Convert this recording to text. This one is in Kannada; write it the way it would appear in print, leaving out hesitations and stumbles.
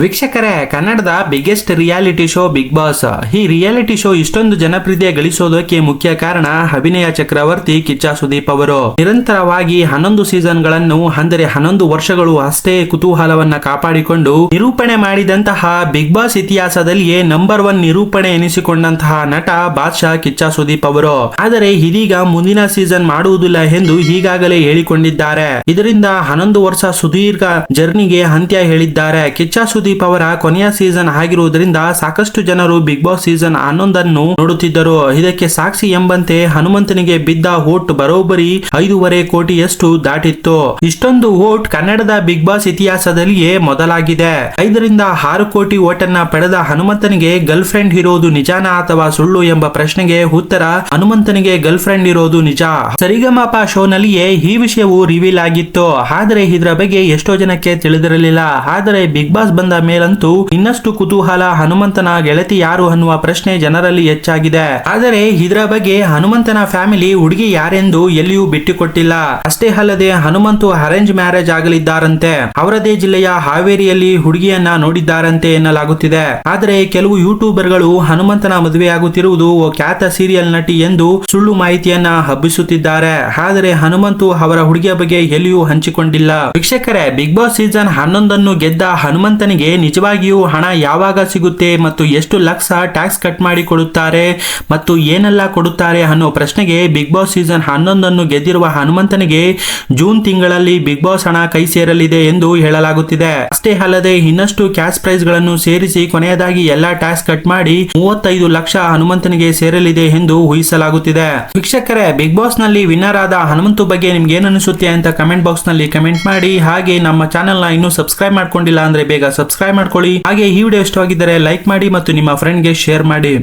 ವೀಕ್ಷಕರೇ, ಕನ್ನಡದ biggest reality show big boss. ಈ ರಿಯಾಲಿಟಿ ಶೋ ಇಷ್ಟೊಂದು ಜನಪ್ರಿಯ ಗಳಿಸೋದಕ್ಕೆ ಮುಖ್ಯ ಕಾರಣ ಅಭಿನಯ ಚಕ್ರವರ್ತಿ ಕಿಚ್ಚ ಸುದೀಪ್ ಅವರು. ನಿರಂತರವಾಗಿ 11 ಸೀಸನ್ಗಳನ್ನು ಅಂದರೆ 11 ವರ್ಷಗಳು ಅಷ್ಟೇ ಕುತೂಹಲವನ್ನ ಕಾಪಾಡಿಕೊಂಡು ನಿರೂಪಣೆ ಮಾಡಿದಂತಹ ಬಿಗ್ ಬಾಸ್ ಇತಿಹಾಸದಲ್ಲಿಯೇ ನಂಬರ್ 1 ನಿರೂಪಣೆ ಎನಿಸಿಕೊಂಡಂತಹ ನಟ ಬಾದ್ಶಾ ಕಿಚ್ಚ ಸುದೀಪ್ ಅವರು. ಆದರೆ ಇದೀಗ ಮುಂದಿನ ಸೀಸನ್ ಮಾಡುವುದಿಲ್ಲ ಎಂದು ಈಗಾಗಲೇ ಹೇಳಿಕೊಂಡಿದ್ದಾರೆ. ಇದರಿಂದ 11 ವರ್ಷ ಸುದೀರ್ಘ ಜರ್ನಿಗೆ ಅಂತ್ಯ ಹೇಳಿದ್ದಾರೆ. ಕಿಚ್ಚ ಸುದೀಪ್ ಅವರ ಕೊನೆಯ ಸೀಸನ್ ಆಗಿರುವುದರಿಂದ ಸಾಕಷ್ಟು ಜನರು ಬಿಗ್ ಬಾಸ್ ಸೀಸನ್ 11 ಅನ್ನು ನೋಡುತ್ತಿದ್ದರು. ಇದಕ್ಕೆ ಸಾಕ್ಷಿ ಎಂಬಂತೆ ಹನುಮಂತನಿಗೆ ಬಿದ್ದ ವೋಟ್ ಬರೋಬ್ಬರಿ 5.5 ಕೋಟಿಯಷ್ಟು ದಾಟಿತ್ತು. ಇಷ್ಟೊಂದು ವೋಟ್ ಕನ್ನಡದ ಬಿಗ್ ಬಾಸ್ ಇತಿಹಾಸದಲ್ಲಿಯೇ ಮೊದಲಾಗಿದೆ. 5 ರಿಂದ 6 ಕೋಟಿ ವೋಟನ್ನ ಪಡೆದ ಹನುಮಂತನಿಗೆ ಗರ್ಲ್ ಫ್ರೆಂಡ್ ಇರೋದು ನಿಜಾನ ಅಥವಾ ಸುಳ್ಳು ಎಂಬ ಪ್ರಶ್ನೆಗೆ ಉತ್ತರ ಹನುಮಂತನಿಗೆ ಗರ್ಲ್ ಫ್ರೆಂಡ್ ಇರೋದು ನಿಜ. ಸರಿಗಮಪ ಶೋನಲ್ಲಿಯೇ ಈ ವಿಷಯವು ರಿವೀಲ್ ಆಗಿತ್ತು. ಆದರೆ ಇದರ ಬಗ್ಗೆ ಎಷ್ಟೋ ಜನಕ್ಕೆ ತಿಳಿದಿರಲಿಲ್ಲ. ಆದರೆ ಬಿಗ್ ಬಾಸ್ ಬಂದ ಮೇಲಂತೂ ಇನ್ನಷ್ಟು ಕುತೂಹಲ. ಹನುಮಂತನ ಗೆಳತಿ ಯಾರು ಅನ್ನುವ ಪ್ರಶ್ನೆ ಜನರಲ್ಲಿ ಹೆಚ್ಚಾಗಿದೆ. ಆದರೆ ಇದರ ಬಗ್ಗೆ ಹನುಮಂತನ ಫ್ಯಾಮಿಲಿ ಹುಡುಗಿ ಯಾರೆಂದು ಎಲ್ಲಿಯೂ ಬಿಟ್ಟುಕೊಟ್ಟಿಲ್ಲ. ಅಷ್ಟೇ ಅಲ್ಲದೆ ಹನುಮಂತು ಅರೇಂಜ್ ಮ್ಯಾರೇಜ್ ಆಗಲಿದ್ದಾರಂತೆ. ಅವರದೇ ಜಿಲ್ಲೆಯ ಹಾವೇರಿಯಲ್ಲಿ ಹುಡುಗಿಯನ್ನ ನೋಡಿದ್ದಾರಂತೆ ಎನ್ನಲಾಗುತ್ತಿದೆ. ಆದರೆ ಕೆಲವು ಯೂಟ್ಯೂಬರ್ಗಳು ಹನುಮಂತನ ಮದುವೆಯಾಗುತ್ತಿರುವುದು ಖ್ಯಾತ ಸೀರಿಯಲ್ ನಟಿ ಎಂದು ಸುಳ್ಳು ಮಾಹಿತಿಯನ್ನ ಹಬ್ಬಿಸುತ್ತಿದ್ದಾರೆ. ಆದರೆ ಹನುಮಂತು ಅವರ ಹುಡುಗಿಯ ಬಗ್ಗೆ ಎಲ್ಲಿಯೂ ಹಂಚಿಕೊಂಡಿಲ್ಲ. ವೀಕ್ಷಕರೇ, ಬಿಗ್ ಬಾಸ್ ಸೀಸನ್ 11 ಗೆದ್ದ ಹನುಮಂತನಿಗೆ ನಿಜವಾಗಿಯೂ ಹಣ ಯಾವಾಗ ಸಿಗುತ್ತೆ ಮತ್ತು ಎಷ್ಟು ಲಕ್ಷ ಟ್ಯಾಕ್ಸ್ ಕಟ್ ಮಾಡಿ ಕೊಡುತ್ತಾರೆ ಮತ್ತು ಏನೆಲ್ಲ ಕೊಡುತ್ತಾರೆ ಅನ್ನೋ ಪ್ರಶ್ನೆಗೆ ಬಿಗ್ ಬಾಸ್ ಸೀಸನ್ 11 ಗೆದ್ದಿರುವ ಹನುಮಂತನಿಗೆ ಜೂನ್ ತಿಂಗಳಲ್ಲಿ ಬಿಗ್ ಬಾಸ್ ಹಣ ಕೈ ಸೇರಲಿದೆ ಎಂದು ಹೇಳಲಾಗುತ್ತಿದೆ. ಅಷ್ಟೇ ಅಲ್ಲದೆ ಇನ್ನಷ್ಟು ಕ್ಯಾಶ್ ಪ್ರೈಸ್ ಗಳನ್ನು ಸೇರಿಸಿ ಕೊನೆಯದಾಗಿ ಎಲ್ಲಾ ಟ್ಯಾಕ್ಸ್ ಕಟ್ ಮಾಡಿ 35 ಲಕ್ಷ ಹನುಮಂತನಿಗೆ ಸೇರಲಿದೆ ಎಂದು ಊಹಿಸಲಾಗುತ್ತಿದೆ. ವೀಕ್ಷಕರೇ, ಬಿಗ್ ಬಾಸ್ ನಲ್ಲಿ ವಿನ್ನರ್ ಆದ ಹನುಮಂತು ಬಗ್ಗೆ ನಿಮ್ಗೆ ಏನು ಅನಿಸುತ್ತೆ ಅಂತ ಕಮೆಂಟ್ ಬಾಕ್ಸ್ ನಲ್ಲಿ ಕಮೆಂಟ್ ಮಾಡಿ. ಹಾಗೆ ನಮ್ಮ ಚಾನೆಲ್ ನ ಇನ್ನೂ ಸಬ್ಸ್ಕ್ರೈಬ್ ಮಾಡ್ಕೊಂಡಿಲ್ಲ ಅಂದ್ರೆ ಬೇಗ ಸಬ್ಸ್ಕ್ರೈಬ್ ಮಾಡ್ಕೊಳ್ಳಿ. ಹಾಗೆ ಈ ವಿಡಿಯೋ ಇಷ್ಟವಾಗಿದ್ದರೆ ಲೈಕ್ ಮಾಡಿ ಮತ್ತು ನಿಮ್ಮ ಫ್ರೆಂಡ್ಗೆ ಶೇರ್ ಮಾಡಿ.